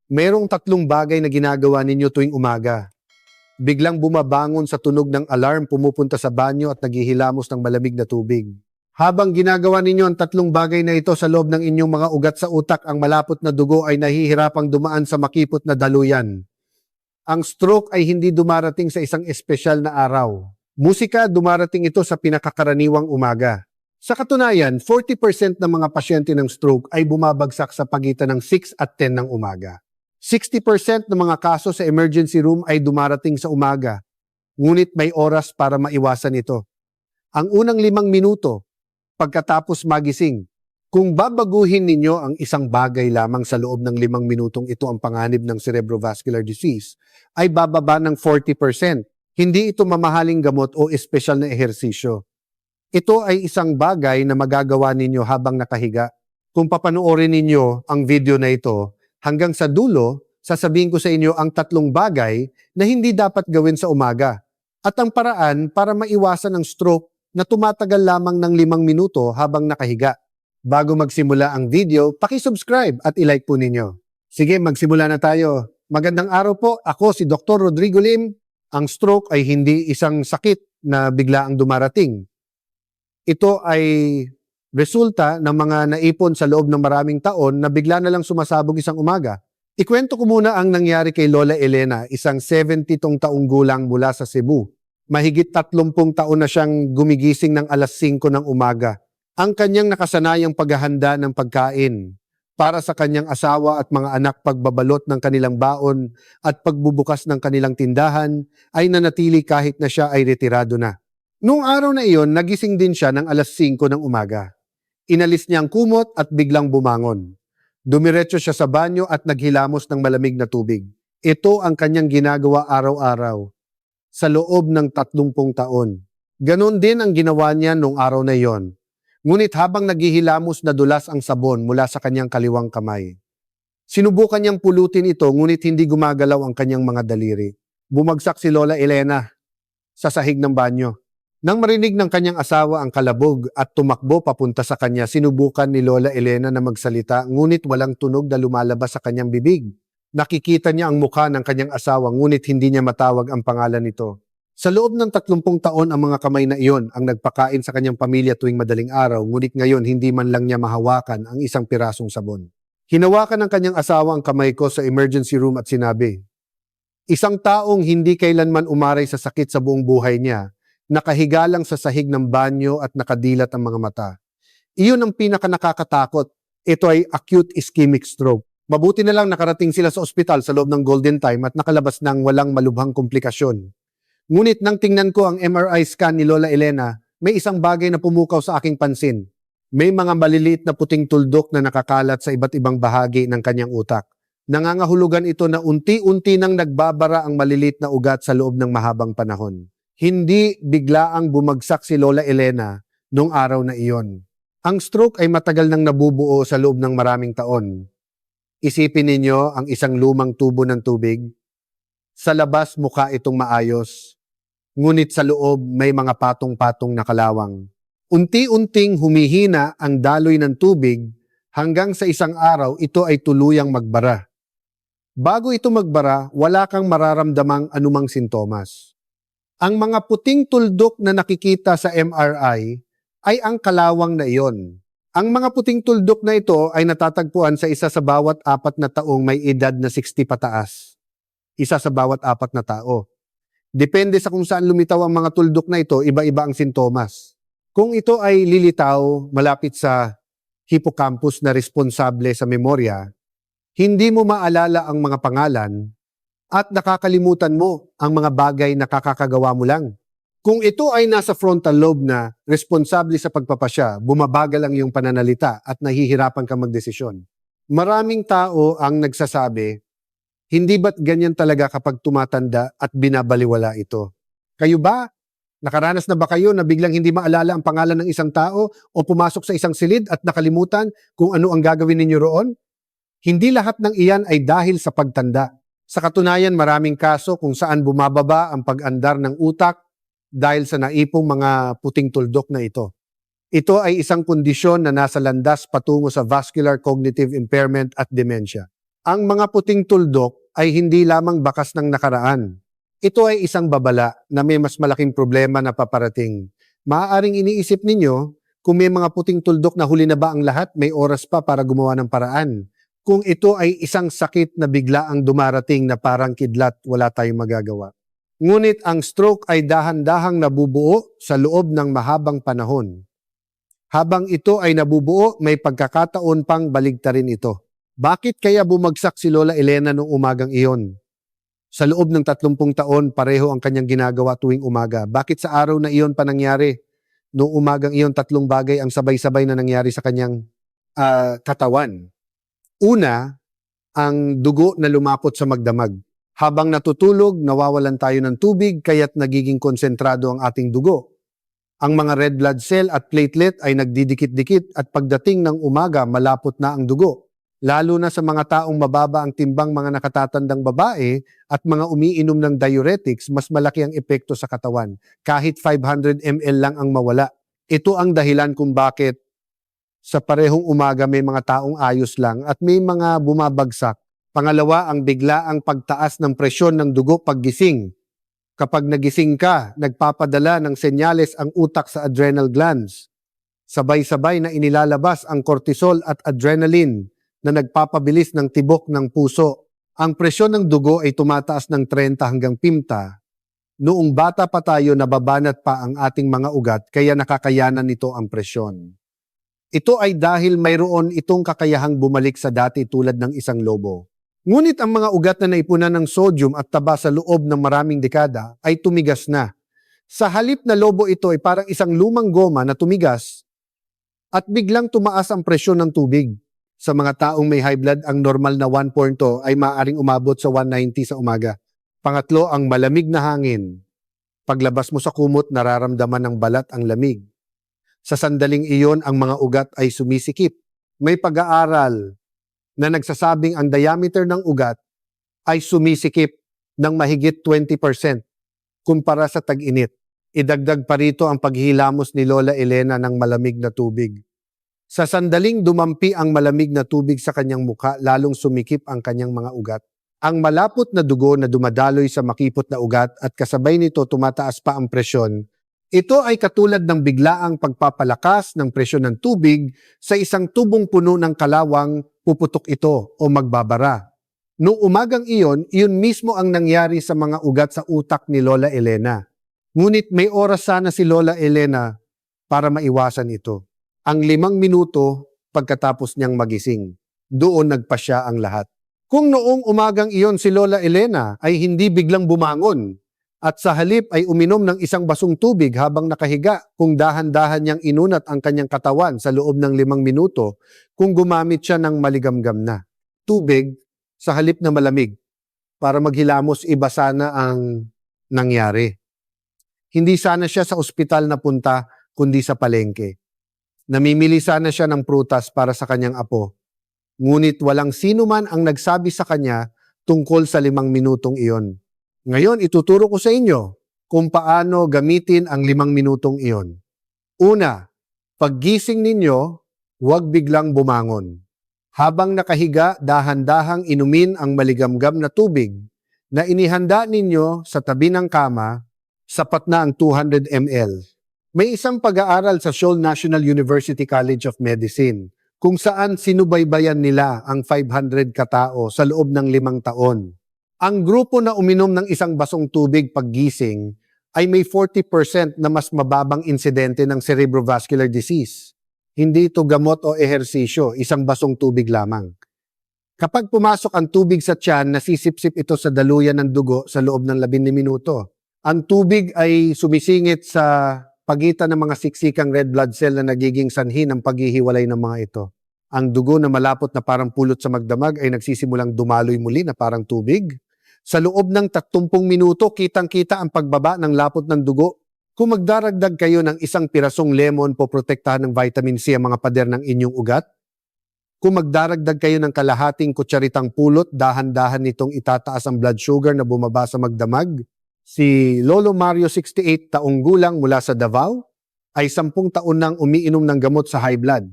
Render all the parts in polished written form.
Merong tatlong bagay na ginagawa ninyo tuwing umaga. Biglang bumabangon sa tunog ng alarm, pumupunta sa banyo at naghihilamos ng malamig na tubig. Habang ginagawa ninyo ang tatlong bagay na ito sa loob ng inyong mga ugat sa utak, ang malapot na dugo ay nahihirapang dumaan sa makipot na daluyan. Ang stroke ay hindi dumarating sa isang espesyal na araw. Musika, dumarating ito sa pinakakaraniwang umaga. Sa katunayan, 40% ng mga pasyente ng stroke ay bumabagsak sa pagitan ng 6 at 10 ng umaga. 60% ng mga kaso sa emergency room ay dumarating sa umaga, ngunit may oras para maiwasan ito. Ang unang 5 minuto, pagkatapos magising, kung babaguhin ninyo ang isang bagay lamang sa loob ng 5 minutong ito ang panganib ng cerebrovascular disease, ay bababa ng 40%. Hindi ito mamahaling gamot o espesyal na ehersisyo. Ito ay isang bagay na magagawa ninyo habang nakahiga. Kung papanoorin ninyo ang video na ito, hanggang sa dulo, sasabihin ko sa inyo ang tatlong bagay na hindi dapat gawin sa umaga at ang paraan para maiwasan ang stroke na tumatagal lamang ng 5 minuto habang nakahiga. Bago magsimula ang video, paki-subscribe at i-like po ninyo. Sige, magsimula na tayo. Magandang araw po, ako si Dr. Rodrigo Lim. Ang stroke ay hindi isang sakit na bigla ang dumarating. Ito ay resulta ng mga naipon sa loob ng maraming taon na bigla na lang sumasabog isang umaga. Ikwento ko muna ang nangyari kay Lola Elena, isang 70 taong gulang mula sa Cebu. Mahigit 30 taon na siyang gumigising ng alas 5 ng umaga. Ang kanyang nakasanayang paghahanda ng pagkain para sa kanyang asawa at mga anak, pagbabalot ng kanilang baon at pagbubukas ng kanilang tindahan ay nanatili kahit na siya ay retirado na. Noong araw na iyon, nagising din siya ng alas 5 ng umaga. Inalis niya ang kumot at biglang bumangon. Dumiretso siya sa banyo at naghilamos ng malamig na tubig. Ito ang kanyang ginagawa araw-araw sa loob ng 30 taon. Ganon din ang ginawa niya noong araw na iyon. Ngunit habang naghihilamos, nadulas ang sabon mula sa kanyang kaliwang kamay. Sinubukan niyang pulutin ito ngunit hindi gumagalaw ang kanyang mga daliri. Bumagsak si Lola Elena sa sahig ng banyo. Nang marinig ng kanyang asawa ang kalabog at tumakbo papunta sa kanya, sinubukan ni Lola Elena na magsalita ngunit walang tunog na lumalabas sa kanyang bibig. Nakikita niya ang mukha ng kanyang asawa ngunit hindi niya matawag ang pangalan nito. Sa loob ng 30 taon ang mga kamay na iyon ang nagpakain sa kanyang pamilya tuwing madaling araw, ngunit ngayon hindi man lang niya mahawakan ang isang pirasong sabon. Hinawakan ng kanyang asawa ang kamay ko sa emergency room at sinabi, "Isang taong hindi kailanman umaray sa sakit sa buong buhay niya, nakahiga lang sa sahig ng banyo at nakadilat ang mga mata. Iyon ang pinaka-nakakatakot. Ito ay acute ischemic stroke. Mabuti na lang nakarating sila sa ospital sa loob ng golden time at nakalabas ng walang malubhang komplikasyon. Ngunit nang tingnan ko ang MRI scan ni Lola Elena, may isang bagay na pumukaw sa aking pansin. May mga maliliit na puting tuldok na nakakalat sa iba't ibang bahagi ng kanyang utak. Nangangahulugan ito na unti-unti nang nagbabara ang maliliit na ugat sa loob ng mahabang panahon. Hindi biglaang bumagsak si Lola Elena noong araw na iyon. Ang stroke ay matagal nang nabubuo sa loob ng maraming taon. Isipin ninyo ang isang lumang tubo ng tubig. Sa labas mukha itong maayos, ngunit sa loob may mga patong-patong na kalawang. Unti-unting humihina ang daloy ng tubig hanggang sa isang araw ito ay tuluyang magbara. Bago ito magbara, wala kang mararamdamang anumang sintomas. Ang mga puting tuldok na nakikita sa MRI ay ang kalawang na iyon. Ang mga puting tuldok na ito ay natatagpuan sa isa sa bawat 4 na taong may edad na 60 pataas. Isa sa bawat 4 na tao. Depende sa kung saan lumitaw ang mga tuldok na ito, iba-iba ang sintomas. Kung ito ay lilitaw malapit sa hippocampus na responsable sa memorya, hindi mo maalala ang mga pangalan at nakakalimutan mo ang mga bagay na kakagawa mo lang. Kung ito ay nasa frontal lobe na responsable sa pagpapasya, bumabagal ang iyong pananalita at nahihirapan kang magdesisyon. Maraming tao ang nagsasabi, hindi ba't ganyan talaga kapag tumatanda at binabaliwala ito? Kayo ba? Nakaranas na ba kayo na biglang hindi maalala ang pangalan ng isang tao o pumasok sa isang silid at nakalimutan kung ano ang gagawin ninyo roon? Hindi lahat ng iyan ay dahil sa pagtanda. Sa katunayan, maraming kaso kung saan bumababa ang pag-andar ng utak dahil sa naipong mga puting tuldok na ito. Ito ay isang kondisyon na nasa landas patungo sa vascular cognitive impairment at dementia. Ang mga puting tuldok ay hindi lamang bakas ng nakaraan. Ito ay isang babala na may mas malaking problema na paparating. Maaaring iniisip ninyo, kung may mga puting tuldok na huli na ba ang lahat, may oras pa para gumawa ng paraan. Kung ito ay isang sakit na bigla ang dumarating na parang kidlat, wala tayong magagawa. Ngunit ang stroke ay dahan-dahang nabubuo sa loob ng mahabang panahon. Habang ito ay nabubuo, may pagkakataon pang baligtarin ito. Bakit kaya bumagsak si Lola Elena noong umagang iyon? Sa loob ng 30 taon, pareho ang kanyang ginagawa tuwing umaga. Bakit sa araw na iyon pa nangyari? Noong umagang iyon, 3 bagay ang sabay-sabay na nangyari sa kanyang katawan. Una, ang dugo na lumapot sa magdamag. Habang natutulog, nawawalan tayo ng tubig kaya't nagiging konsentrado ang ating dugo. Ang mga red blood cell at platelet ay nagdidikit-dikit at pagdating ng umaga, malapot na ang dugo. Lalo na sa mga taong mababa ang timbang, mga nakatatandang babae at mga umiinom ng diuretics, mas malaki ang epekto sa katawan. Kahit 500 ml lang ang mawala. Ito ang dahilan kung bakit sa parehong umaga may mga taong ayos lang at may mga bumabagsak. Pangalawa, ang biglaang pagtaas ng presyon ng dugo paggising. Kapag nagising ka, nagpapadala ng senyales ang utak sa adrenal glands. Sabay-sabay na inilalabas ang cortisol at adrenaline na nagpapabilis ng tibok ng puso. Ang presyon ng dugo ay tumataas ng 30 hanggang 50. Noong bata pa tayo, nababanat pa ang ating mga ugat kaya nakakayanan nito ang presyon. Ito ay dahil mayroon itong kakayahang bumalik sa dati tulad ng isang lobo. Ngunit ang mga ugat na naipunan ng sodium at taba sa loob ng maraming dekada ay tumigas na. Sa halip na lobo, ito ay parang isang lumang goma na tumigas at biglang tumaas ang presyon ng tubig. Sa mga taong may high blood, ang normal na 1.0 ay maaaring umabot sa 190 sa umaga. Pangatlo, ang malamig na hangin. Paglabas mo sa kumot, nararamdaman ng balat ang lamig. Sa sandaling iyon, ang mga ugat ay sumisikip. May pag-aaral na nagsasabing ang diameter ng ugat ay sumisikip ng mahigit 20% kumpara sa tag-init. Idagdag pa rito ang paghilamos ni Lola Elena ng malamig na tubig. Sa sandaling dumampi ang malamig na tubig sa kanyang mukha, lalong sumikip ang kanyang mga ugat. Ang malapot na dugo na dumadaloy sa makipot na ugat at kasabay nito tumataas pa ang presyon. Ito ay katulad ng biglaang pagpapalakas ng presyon ng tubig sa isang tubong puno ng kalawang, puputok ito o magbabara. Noong umagang iyon mismo ang nangyari sa mga ugat sa utak ni Lola Elena. Ngunit may oras sana si Lola Elena para maiwasan ito. Ang 5 minuto pagkatapos niyang magising. Doon nagpasya ang lahat. Kung noong umagang iyon si Lola Elena ay hindi biglang bumangon at sa halip ay uminom ng isang basong tubig habang nakahiga, kung dahan-dahan niyang inunat ang kanyang katawan sa loob ng 5 minuto, kung gumamit siya ng maligamgam na tubig sa halip na malamig para maghilamos, iba sana ang nangyari. Hindi sana siya sa ospital napunta kundi sa palengke. Namimili sana siya ng prutas para sa kanyang apo. Ngunit walang sino man ang nagsabi sa kanya tungkol sa 5 minutong iyon. Ngayon, ituturo ko sa inyo kung paano gamitin ang 5 minutong iyon. Una, paggising ninyo, huwag biglang bumangon. Habang nakahiga, dahan-dahang inumin ang maligamgam na tubig na inihanda ninyo sa tabi ng kama, sapat na ang 200 ml. May isang pag-aaral sa Seoul National University College of Medicine kung saan sinubaybayan nila ang 500 katao sa loob ng 5 taon. Ang grupo na uminom ng isang basong tubig paggising ay may 40% na mas mababang insidente ng cerebrovascular disease. Hindi ito gamot o ehersisyo, isang basong tubig lamang. Kapag pumasok ang tubig sa tiyan, nasisipsip ito sa daluyan ng dugo sa loob ng 15 minuto. Ang tubig ay sumisingit sa pagitan ng mga siksikang red blood cell na nagiging sanhi ng paghihiwalay ng mga ito. Ang dugo na malapot na parang pulot sa magdamag ay nagsisimulang dumaloy muli na parang tubig. Sa loob ng 30 minuto, kitang-kita ang pagbaba ng lapot ng dugo. Kung magdaragdag kayo ng isang pirasong lemon, poprotektahan ng vitamin C ang mga pader ng inyong ugat. Kung magdaragdag kayo ng kalahating kutsaritang pulot, dahan-dahan nitong itataas ang blood sugar na bumaba sa magdamag. Si Lolo Mario, 68 taong gulang mula sa Davao, ay 10 taon nang umiinom ng gamot sa high blood.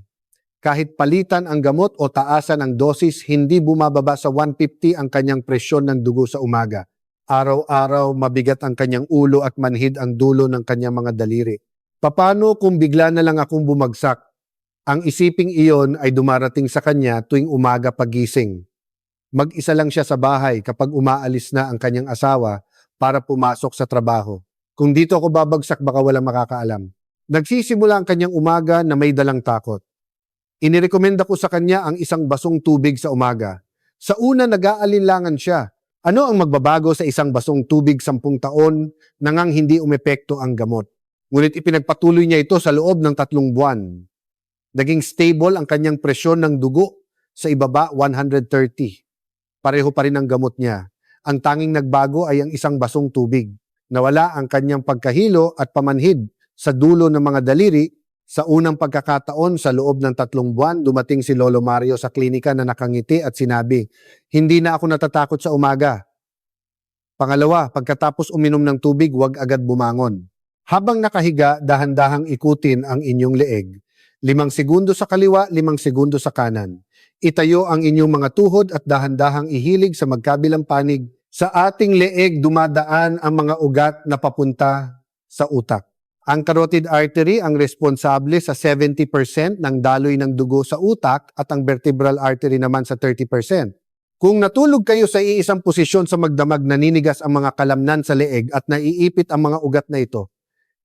Kahit palitan ang gamot o taasan ang dosis, hindi bumababa sa 150 ang kanyang presyon ng dugo sa umaga. Araw-araw mabigat ang kanyang ulo at manhid ang dulo ng kanyang mga daliri. Paano kung bigla na lang akong bumagsak? Ang isiping iyon ay dumarating sa kanya tuwing umaga pagising. Mag-isa lang siya sa bahay kapag umaalis na ang kanyang asawa para pumasok sa trabaho. Kung dito ako babagsak, baka walang makakaalam. Nagsisimula ang kanyang umaga na may dalang takot. Inirekomenda ko sa kanya ang isang basong tubig sa umaga. Sa una, nag-aalinlangan siya. Ano ang magbabago sa isang basong tubig 10 taon nangang hindi umepekto ang gamot? Ngunit ipinagpatuloy niya ito sa loob ng 3 buwan. Naging stable ang kanyang presyon ng dugo sa ibaba 130. Pareho pa rin ang gamot niya. Ang tanging nagbago ay ang isang basong tubig. Nawala ang kanyang pagkahilo at pamanhid sa dulo ng mga daliri. Sa unang pagkakataon sa loob ng 3 buwan, dumating si Lolo Mario sa klinika na nakangiti at sinabi, "Hindi na ako natatakot sa umaga." Pangalawa, pagkatapos uminom ng tubig, huwag agad bumangon. Habang nakahiga, dahan-dahang ikutin ang inyong leeg. 5 segundo sa kaliwa, 5 segundo sa kanan. Itayo ang inyong mga tuhod at dahan-dahang ihilig sa magkabilang panig. Sa ating leeg, dumadaan ang mga ugat na papunta sa utak. Ang carotid artery ang responsable sa 70% ng daloy ng dugo sa utak at ang vertebral artery naman sa 30%. Kung natulog kayo sa iisang posisyon sa magdamag, naninigas ang mga kalamnan sa leeg at naiipit ang mga ugat na ito,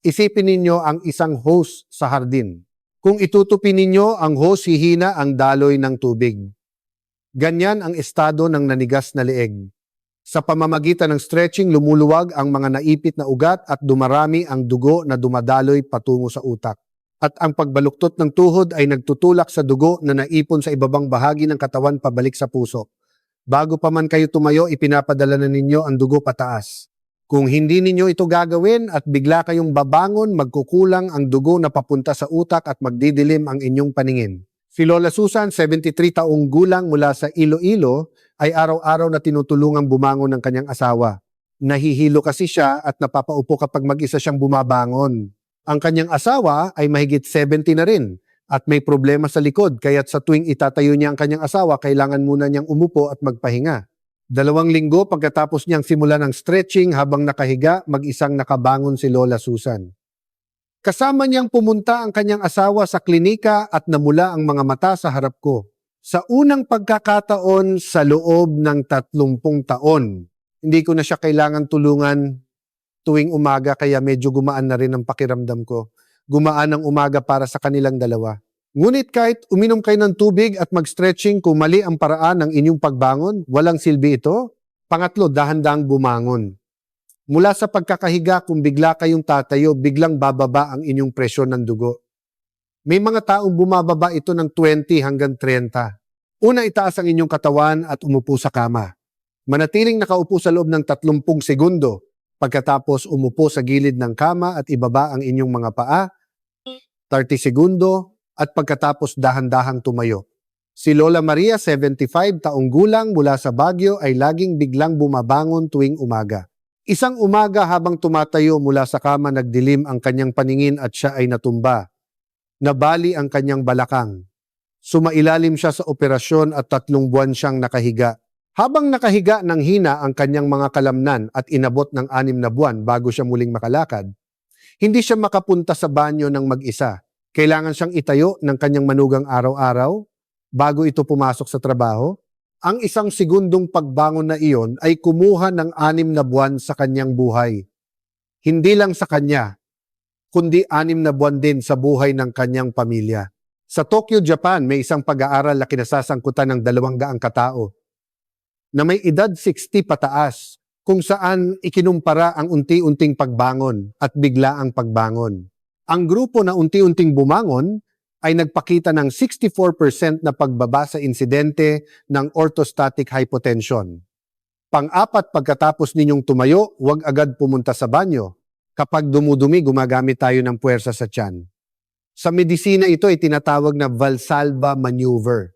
isipin ninyo ang isang hose sa hardin. Kung itutupin ninyo ang hose, hihina ang daloy ng tubig. Ganyan ang estado ng nanigas na leeg. Sa pamamagitan ng stretching, lumuluwag ang mga naipit na ugat at dumarami ang dugo na dumadaloy patungo sa utak. At ang pagbaluktot ng tuhod ay nagtutulak sa dugo na naipon sa ibabang bahagi ng katawan pabalik sa puso. Bago pa man kayo tumayo, ipinapadala na ninyo ang dugo pataas. Kung hindi ninyo ito gagawin at bigla kayong babangon, magkukulang ang dugo na papunta sa utak at magdidilim ang inyong paningin. Si Lola Susan, 73 taong gulang mula sa Iloilo, ay araw-araw na tinutulungang bumangon ng kanyang asawa. Nahihilo kasi siya at napapaupo kapag mag-isa siyang bumabangon. Ang kanyang asawa ay mahigit 70 na rin at may problema sa likod, kaya't sa tuwing itatayo niya ang kanyang asawa, kailangan muna niyang umupo at magpahinga. 2 linggo pagkatapos niyang simulan ng stretching habang nakahiga, mag-isang nakabangon si Lola Susan. Kasama niyang pumunta ang kanyang asawa sa klinika at namula ang mga mata sa harap ko. Sa unang pagkakataon sa loob ng 30 taon, hindi ko na siya kailangan tulungan tuwing umaga kaya medyo gumaan na rin ang pakiramdam ko. Gumaan ang umaga para sa kanilang dalawa. Ngunit kahit uminom kayo ng tubig at mag-stretching, kung mali ang paraan ng inyong pagbangon, walang silbi ito. Pangatlo, dahan-dahang bumangon. Mula sa pagkakahiga, kung bigla kayong tatayo, biglang bababa ang inyong presyon ng dugo. May mga taong bumababa ito ng 20 hanggang 30. Una, itaas ang inyong katawan at umupo sa kama. Manatiling nakaupo sa loob ng 30 segundo. Pagkatapos umupo sa gilid ng kama at ibaba ang inyong mga paa, 30 segundo, at pagkatapos dahan-dahang tumayo. Si Lola Maria, 75 taong gulang mula sa Baguio, ay laging biglang bumabangon tuwing umaga. Isang umaga habang tumatayo mula sa kama, nagdilim ang kanyang paningin at siya ay natumba. Nabali ang kanyang balakang. Sumailalim siya sa operasyon at 3 buwan siyang nakahiga. Habang nakahiga, nang hina ang kanyang mga kalamnan at inabot ng 6 na buwan bago siya muling makalakad. Hindi siya makapunta sa banyo ng mag-isa. Kailangan siyang itayo ng kanyang manugang araw-araw bago ito pumasok sa trabaho. Ang 1 segundong pagbangon na iyon ay kumuha ng 6 na buwan sa kanyang buhay. Hindi lang sa kanya, kundi 6 na buwan din sa buhay ng kanyang pamilya. Sa Tokyo, Japan, may isang pag-aaral na kinasasangkutan ng 200 katao na may edad 60 pataas, kung saan ikinumpara ang unti-unting pagbangon at biglaang pagbangon. Ang grupo na unti-unting bumangon ay nagpakita ng 64% na pagbaba sa insidente ng orthostatic hypotension. Pang-4, pagkatapos ninyong tumayo, huwag agad pumunta sa banyo. Kapag dumudumi, gumagamit tayo ng puwersa sa tiyan. Sa medisina ito ay tinatawag na Valsalva maneuver.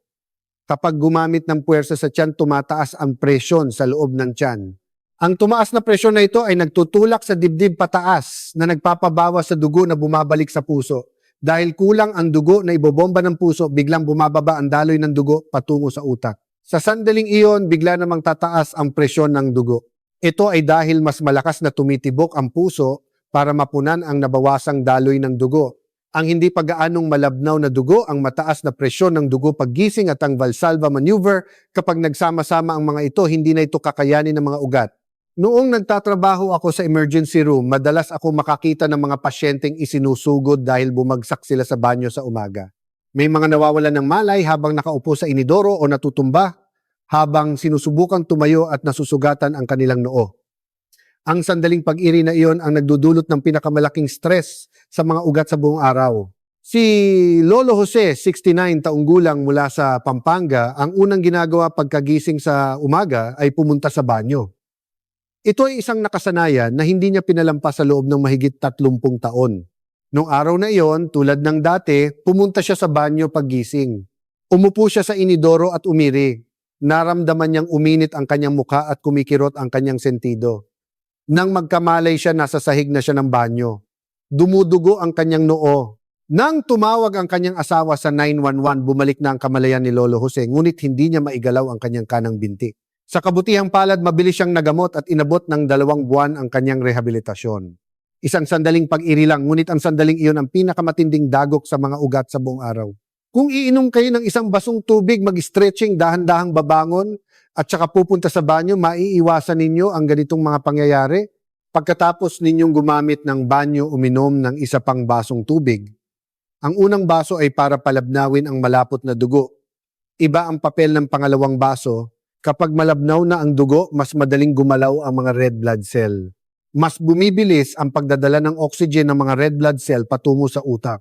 Kapag gumamit ng puwersa sa tiyan, tumataas ang presyon sa loob ng tiyan. Ang tumaas na presyon na ito ay nagtutulak sa dibdib pataas na nagpapabawas sa dugo na bumabalik sa puso. Dahil kulang ang dugo na ibobomba ng puso, biglang bumababa ang daloy ng dugo patungo sa utak. Sa sandaling iyon, bigla namang tataas ang presyon ng dugo. Ito ay dahil mas malakas na tumitibok ang puso para mapunan ang nabawasang daloy ng dugo. Ang hindi pag-aanong malabnaw na dugo, ang mataas na presyon ng dugo paggising at ang Valsalva maneuver, kapag nagsama-sama ang mga ito, hindi na ito kakayanin ng mga ugat. Noong nagtatrabaho ako sa emergency room, madalas ako makakita ng mga pasyenteng isinusugod dahil bumagsak sila sa banyo sa umaga. May mga nawawalan ng malay habang nakaupo sa inidoro o natutumba habang sinusubukang tumayo at nasusugatan ang kanilang noo. Ang sandaling pag-iri na iyon ang nagdudulot ng pinakamalaking stress sa mga ugat sa buong araw. Si Lolo Jose, 69 taong gulang mula sa Pampanga, ang unang ginagawa pagkagising sa umaga ay pumunta sa banyo. Ito ay isang nakasanayan na hindi niya pinalampas sa loob ng mahigit 30 taon. Noong araw na iyon, tulad ng dati, pumunta siya sa banyo paggising. Umupo siya sa inidoro at umiri. Naramdaman niyang uminit ang kanyang mukha at kumikirot ang kanyang sentido. Nang magkamalay siya, nasa sahig na siya ng banyo. Dumudugo ang kanyang noo. Nang tumawag ang kanyang asawa sa 911, bumalik na ang kamalayan ni Lolo Jose, ngunit hindi niya maigalaw ang kanyang kanang binti. Sa kabutihang palad, mabilis siyang nagamot at inabot ng 2 buwan ang kanyang rehabilitasyon. Isang sandaling pag-iri lang, ngunit ang sandaling iyon ang pinakamatinding dagok sa mga ugat sa buong araw. Kung iinom kayo ng isang basong tubig, mag-stretching, dahan-dahang babangon, at saka pupunta sa banyo, maiiwasan ninyo ang ganitong mga pangyayari. Pagkatapos ninyong gumamit ng banyo, uminom ng isa pang basong tubig. Ang unang baso ay para palabnawin ang malapot na dugo. Iba ang papel ng pangalawang baso. Kapag malabnaw na ang dugo, mas madaling gumalaw ang mga red blood cell. Mas bumibilis ang pagdadala ng oxygen ng mga red blood cell patungo sa utak.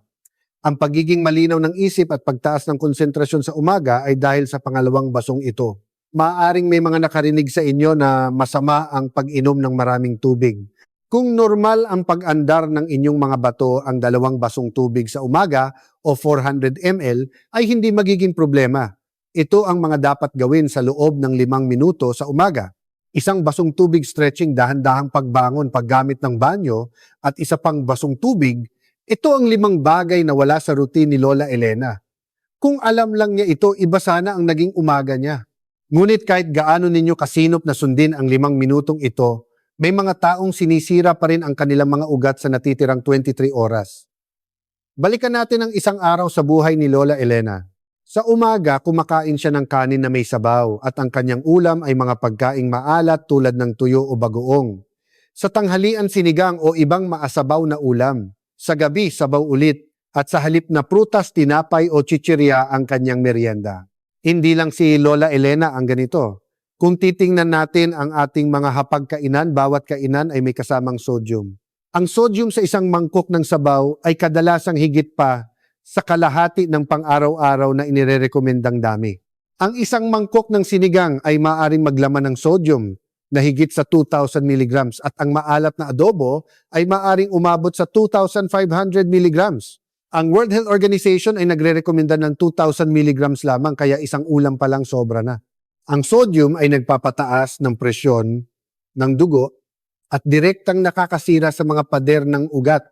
Ang pagiging malinaw ng isip at pagtaas ng konsentrasyon sa umaga ay dahil sa pangalawang basong ito. Maaaring may mga nakarinig sa inyo na masama ang pag-inom ng maraming tubig. Kung normal ang pag-andar ng inyong mga bato ang 2 basong tubig sa umaga o 400 ml, ay hindi magiging problema. Ito ang mga dapat gawin sa loob ng 5 minuto sa umaga. Isang basong tubig stretching, dahan-dahang pagbangon paggamit ng banyo, at isa pang basong tubig. Ito ang 5 bagay na wala sa routine ni Lola Elena. Kung alam lang niya ito, iba sana ang naging umaga niya. Ngunit kahit gaano ninyo kasinop na sundin ang 5 minutong ito, may mga taong sinisira pa rin ang kanilang mga ugat sa natitirang 23 oras. Balikan natin ang isang araw sa buhay ni Lola Elena. Sa umaga, kumakain siya ng kanin na may sabaw at ang kanyang ulam ay mga pagkaing maalat tulad ng tuyo o bagoong. Sa tanghalian, sinigang o ibang maasabaw na ulam. Sa gabi, sabaw ulit. At sa halip na prutas, tinapay o chichirya ang kanyang merienda. Hindi lang si Lola Elena ang ganito. Kung titingnan natin ang ating mga hapagkainan, bawat kainan ay may kasamang sodium. Ang sodium sa isang mangkok ng sabaw ay kadalasang higit pa sa kalahati ng pang-araw-araw na inirerekomendang dami. Ang isang mangkok ng sinigang ay maaaring maglaman ng sodium na higit sa 2,000 mg at ang maalat na adobo ay maaaring umabot sa 2,500 mg. Ang World Health Organization ay nagre-rekomenda ng 2,000 mg lamang, kaya isang ulam pa lang sobra na. Ang sodium ay nagpapataas ng presyon ng dugo at direktang nakakasira sa mga pader ng ugat.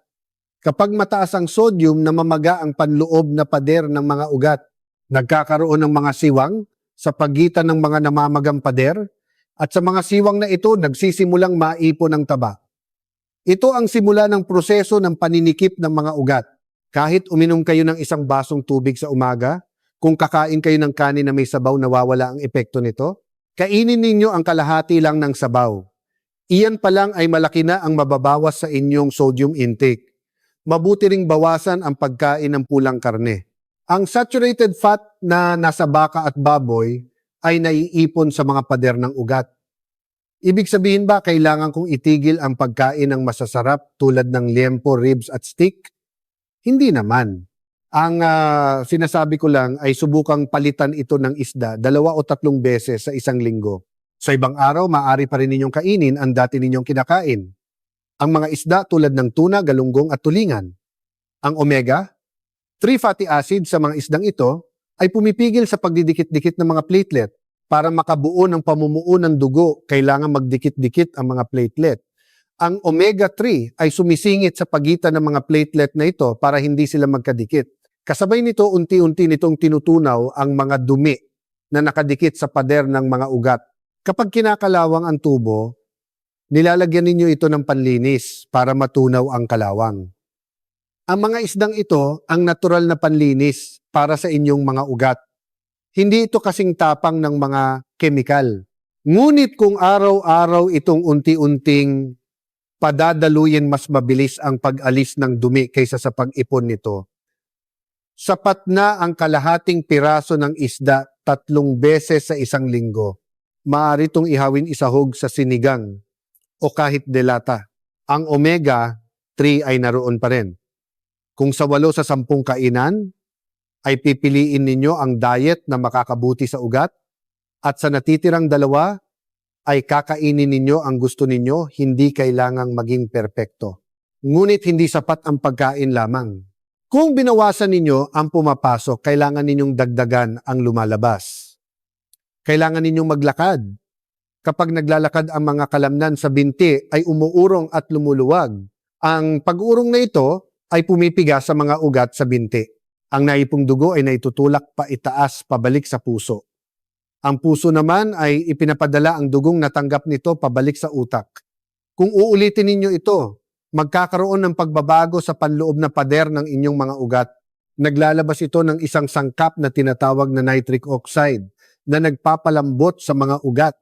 Kapag mataas ang sodium, namamaga ang panloob na pader ng mga ugat. Nagkakaroon ng mga siwang sa pagitan ng mga namamagang pader at sa mga siwang na ito nagsisimulang maipon ng taba. Ito ang simula ng proseso ng paninikip ng mga ugat. Kahit uminom kayo ng isang basong tubig sa umaga, kung kakain kayo ng kanin na may sabaw, nawawala ang epekto nito. Kainin ninyo ang kalahati lang ng sabaw. Iyan pa lang ay malaki na ang mababawas sa inyong sodium intake. Mabuti ring bawasan ang pagkain ng pulang karne. Ang saturated fat na nasa baka at baboy ay naiipon sa mga pader ng ugat. Ibig sabihin ba kailangan kong itigil ang pagkain ng masasarap tulad ng liempo, ribs at steak? Hindi naman. Ang sinasabi ko lang ay subukang palitan ito ng isda 2 o 3 beses sa isang linggo. Sa ibang araw, maaari pa rin ninyong kainin ang dati ninyong kinakain. Ang mga isda tulad ng tuna, galunggong at tulingan. Ang omega-3 fatty acid sa mga isdang ito ay pumipigil sa pagdidikit-dikit ng mga platelet. Para makabuo ng pamumuo ng dugo, kailangan magdikit-dikit ang mga platelet. Ang omega-3 ay sumisingit sa pagitan ng mga platelet na ito para hindi sila magkadikit. Kasabay nito, unti-unti nitong tinutunaw ang mga dumi na nakadikit sa pader ng mga ugat. Kapag kinakalawang ang tubo, nilalagyan ninyo ito ng panlinis para matunaw ang kalawang. Ang mga isdang ito ang natural na panlinis para sa inyong mga ugat. Hindi ito kasing tapang ng mga kemikal. Ngunit kung araw-araw itong unti-unting padadaluyin, mas mabilis ang pag-alis ng dumi kaysa sa pag-ipon nito. Sapat na ang kalahating piraso ng isda 3 beses sa isang linggo. Maaari itong ihawin isahog sa sinigang o kahit delata. Ang omega-3 ay naroon pa rin. Kung sa 8 sa 10 kainan, ay pipiliin ninyo ang diet na makakabuti sa ugat at sa natitirang 2 ay kakainin ninyo ang gusto ninyo, hindi kailangang maging perpekto. Ngunit hindi sapat ang pagkain lamang. Kung binawasan ninyo ang pumapasok, kailangan ninyong dagdagan ang lumalabas. Kailangan ninyong maglakad. Kapag naglalakad ang mga kalamnan sa binti ay umuurong at lumuluwag. Ang pag-urong na ito ay pumipiga sa mga ugat sa binti. Ang naipong dugo ay naitutulak pa itaas pabalik sa puso. Ang puso naman ay ipinapadala ang dugong natanggap nito pabalik sa utak. Kung uulitin ninyo ito, magkakaroon ng pagbabago sa panloob na pader ng inyong mga ugat. Naglalabas ito ng isang sangkap na tinatawag na nitric oxide na nagpapalambot sa mga ugat.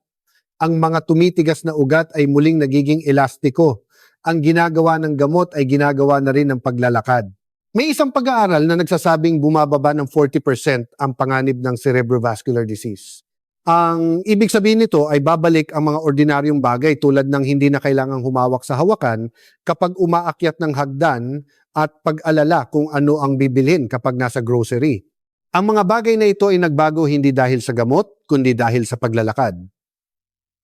Ang mga tumitigas na ugat ay muling nagiging elastiko. Ang ginagawa ng gamot ay ginagawa na rin ng paglalakad. May isang pag-aaral na nagsasabing bumababa ng 40% ang panganib ng cerebrovascular disease. Ang ibig sabihin nito ay babalik ang mga ordinaryong bagay tulad ng hindi na kailangang humawak sa hawakan kapag umaakyat ng hagdan at pag-alala kung ano ang bibilhin kapag nasa grocery. Ang mga bagay na ito ay nagbago hindi dahil sa gamot, kundi dahil sa paglalakad.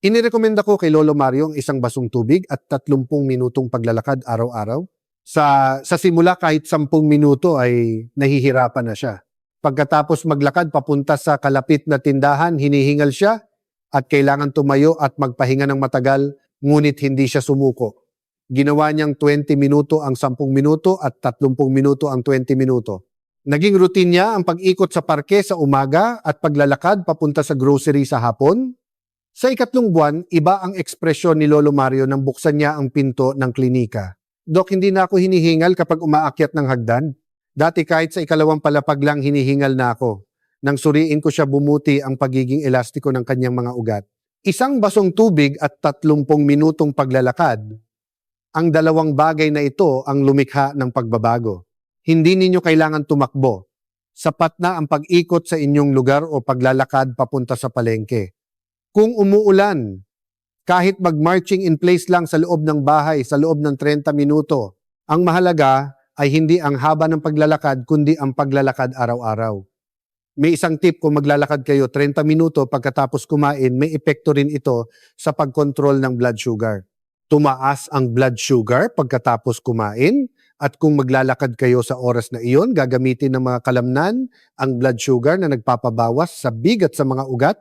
Inirekomenda ko kay Lolo Mario ang isang basong tubig at 30 minutong paglalakad araw-araw. Sa simula kahit 10 minuto ay nahihirapan na siya. Pagkatapos maglakad papunta sa kalapit na tindahan, hinihingal siya at kailangan tumayo at magpahinga ng matagal, ngunit hindi siya sumuko. Ginawa niyang 20 minuto ang 10 minuto at 30 minuto ang 20 minuto. Naging routine niya ang pag-ikot sa parke sa umaga at paglalakad papunta sa grocery sa hapon. Sa 3 buwan, iba ang ekspresyon ni Lolo Mario nang buksan niya ang pinto ng klinika. Dok, hindi na ako hinihingal kapag umaakyat ng hagdan. Dati kahit sa 2 palapag lang hinihingal na ako. Nang suriin ko siya, bumuti ang pagiging elastiko ng kanyang mga ugat. 1 basong tubig at 30 minutong paglalakad. Ang 2 bagay na ito ang lumikha ng pagbabago. Hindi ninyo kailangan tumakbo. Sapat na ang pag-ikot sa inyong lugar o paglalakad papunta sa palengke. Kung umuulan, kahit mag-marching in place lang sa loob ng bahay sa loob ng 30 minuto, ang mahalaga ay hindi ang haba ng paglalakad kundi ang paglalakad araw-araw. May isang tip, kung maglalakad kayo 30 minuto pagkatapos kumain, may epekto rin ito sa pagkontrol ng blood sugar. Tumaas ang blood sugar pagkatapos kumain at kung maglalakad kayo sa oras na iyon, gagamitin ng mga kalamnan ang blood sugar na nagpapabawas sa bigat sa mga ugat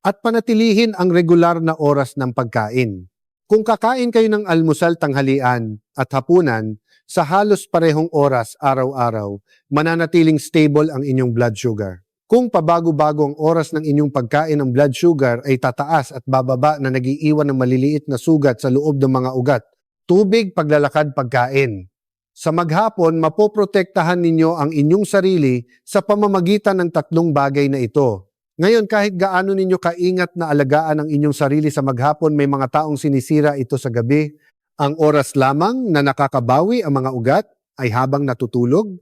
at panatilihin ang regular na oras ng pagkain. Kung kakain kayo ng almusal, tanghalian at hapunan, sa halos parehong oras araw-araw, mananatiling stable ang inyong blood sugar. Kung pabago-bago ang oras ng inyong pagkain, ang blood sugar ay tataas at bababa na nag-iiwan ng maliliit na sugat sa loob ng mga ugat. Tubig, paglalakad, pagkain. Sa maghapon, mapoprotektahan ninyo ang inyong sarili sa pamamagitan ng 3 bagay na ito. Ngayon, kahit gaano ninyo kaingat na alagaan ang inyong sarili sa maghapon, may mga taong sinisira ito sa gabi. Ang oras lamang na nakakabawi ang mga ugat ay habang natutulog.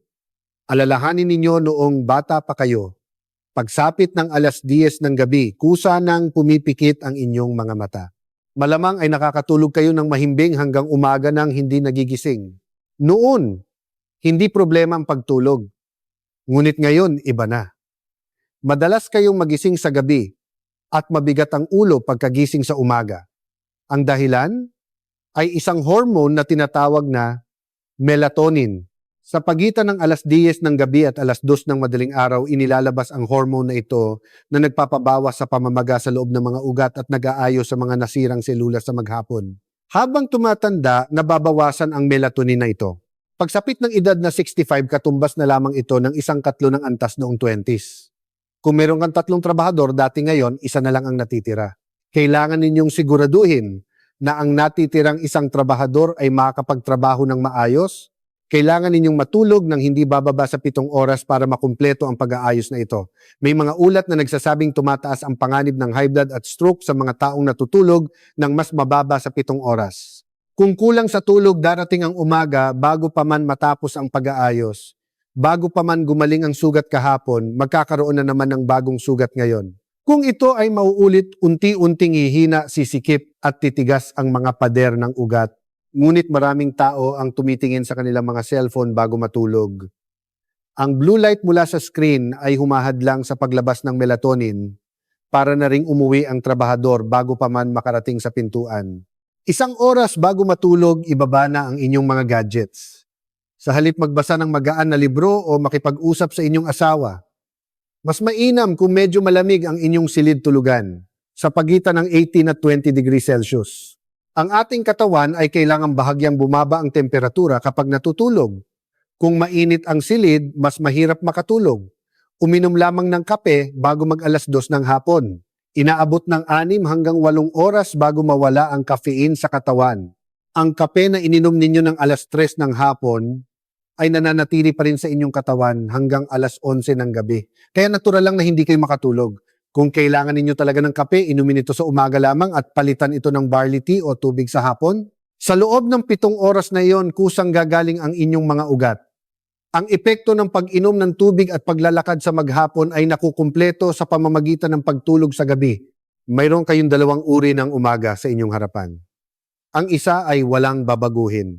Alalahanin ninyo noong bata pa kayo. Pagsapit ng 10:00 ng gabi, kusa nang pumipikit ang inyong mga mata. Malamang ay nakakatulog kayo ng mahimbing hanggang umaga nang hindi nagigising. Noon, hindi problema ang pagtulog. Ngunit ngayon, iba na. Madalas kayong magising sa gabi at mabigat ang ulo pagkagising sa umaga. Ang dahilan ay isang hormone na tinatawag na melatonin. Sa pagitan ng 10:00 ng gabi at 2:00 ng madaling araw, inilalabas ang hormone na ito na nagpapabawas sa pamamaga sa loob ng mga ugat at nag-aayos sa mga nasirang selula sa maghapon. Habang tumatanda, nababawasan ang melatonin na ito. Pagsapit ng edad na 65, katumbas na lamang ito ng 1/3 ng antas noong 20s. Kung meron kang 3 trabahador, dati ngayon, 1 na lang ang natitira. Kailangan ninyong siguraduhin na ang natitirang 1 trabahador ay makakapagtrabaho ng maayos. Kailangan ninyong matulog ng hindi bababa sa 7 oras para makumpleto ang pag-aayos na ito. May mga ulat na nagsasabing tumataas ang panganib ng high blood at stroke sa mga taong natutulog ng mas mababa sa 7 oras. Kung kulang sa tulog, darating ang umaga bago pa man matapos ang pag-aayos. Bago pa man gumaling ang sugat kahapon, magkakaroon na naman ng bagong sugat ngayon. Kung ito ay mauulit, unti-unting hihina, sisikip at titigas ang mga pader ng ugat. Ngunit maraming tao ang tumitingin sa kanilang mga cellphone bago matulog. Ang blue light mula sa screen ay humahadlang sa paglabas ng melatonin para na ring umuwi ang trabahador bago pa man makarating sa pintuan. 1 oras bago matulog, ibaba na ang inyong mga gadgets. Sa halip magbasa ng magaan na libro o makipag-usap sa inyong asawa, mas mainam kung medyo malamig ang inyong silid tulugan sa pagitan ng 18 at 20 degrees Celsius. Ang ating katawan ay kailangang bahagyang bumaba ang temperatura kapag natutulog. Kung mainit ang silid, mas mahirap makatulog. Uminom lamang ng kape bago mag-alas 2 ng hapon. Inaabot ng 6 hanggang 8 oras bago mawala ang caffeine sa katawan. Ang kape na ininom ninyo ng alas 3 ng hapon ay nananatili pa rin sa inyong katawan hanggang alas 11 ng gabi. Kaya natural lang na hindi kayo makatulog. Kung kailangan ninyo talaga ng kape, inumin ito sa umaga lamang at palitan ito ng barley tea o tubig sa hapon. Sa loob ng 7 oras na iyon, kusang gagaling ang inyong mga ugat. Ang epekto ng pag-inom ng tubig at paglalakad sa maghapon ay nakukumpleto sa pamamagitan ng pagtulog sa gabi. Mayroon kayong 2 uri ng umaga sa inyong harapan. Ang isa ay walang babaguhin.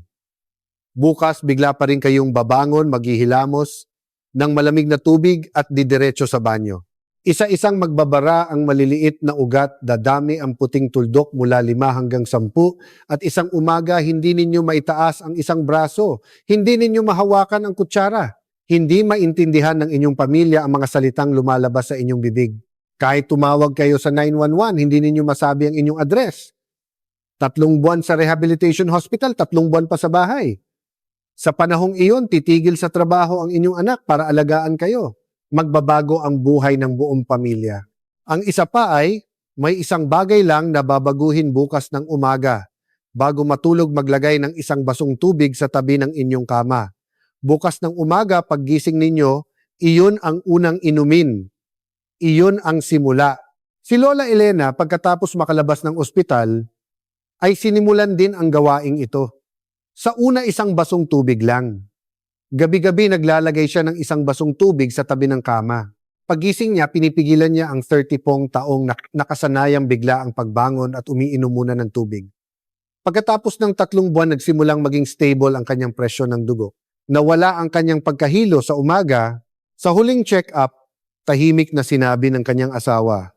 Bukas bigla pa rin kayong babangon, maghihilamos ng malamig na tubig at didiretso sa banyo. Isa-isang magbabara ang maliliit na ugat, dadami ang puting tuldok mula 5 hanggang 10 at isang umaga hindi ninyo maitaas ang isang braso, hindi ninyo mahawakan ang kutsara, hindi maintindihan ng inyong pamilya ang mga salitang lumalabas sa inyong bibig. Kahit tumawag kayo sa 911, hindi ninyo masabi ang inyong address. 3 buwan sa rehabilitation hospital, 3 buwan pa sa bahay. Sa panahong iyon, titigil sa trabaho ang inyong anak para alagaan kayo. Magbabago ang buhay ng buong pamilya. Ang isa pa ay, may isang bagay lang na babaguhin bukas ng umaga. Bago matulog, maglagay ng 1 basong tubig sa tabi ng inyong kama. Bukas ng umaga, paggising ninyo, iyon ang unang inumin. Iyon ang simula. Si Lola Elena, pagkatapos makalabas ng ospital, ay sinimulan din ang gawaing ito. Sa una, 1 basong tubig lang. Gabi-gabi naglalagay siya ng 1 basong tubig sa tabi ng kama. Pagising niya, pinipigilan niya ang 30 taong nakasanayang bigla ang pagbangon at umiinom muna ng tubig. Pagkatapos ng 3 buwan, nagsimulang maging stable ang kanyang presyon ng dugo. Nawala ang kanyang pagkahilo sa umaga. Sa huling check-up, tahimik na sinabi ng kanyang asawa,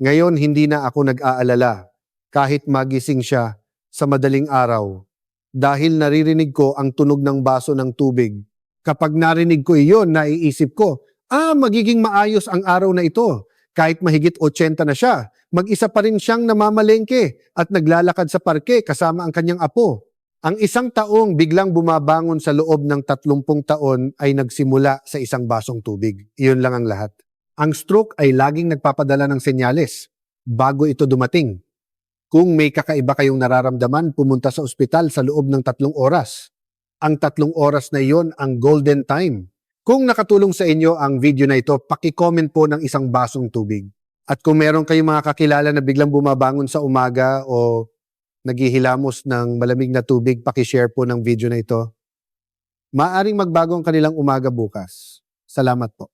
"Ngayon hindi na ako nag-aalala kahit magising siya sa madaling araw. Dahil naririnig ko ang tunog ng baso ng tubig. Kapag narinig ko iyon, naiisip ko, magiging maayos ang araw na ito. Kahit mahigit 80 na siya, mag-isa pa rin siyang namamalengke at naglalakad sa parke kasama ang kanyang apo. Ang 1 taong biglang bumabangon sa loob ng 30 taon ay nagsimula sa 1 basong tubig. Iyon lang ang lahat. Ang stroke ay laging nagpapadala ng senyales bago ito dumating. Kung may kakaiba kayong nararamdaman, pumunta sa ospital sa loob ng 3 oras. Ang 3 oras na iyon ang golden time. Kung nakatulong sa inyo ang video na ito, paki-comment po ng 1 basong tubig. At kung meron kayong mga kakilala na biglang bumabangon sa umaga o naghihilamos ng malamig na tubig, paki-share po ng video na ito. Maaring magbago ang kanilang umaga bukas. Salamat po.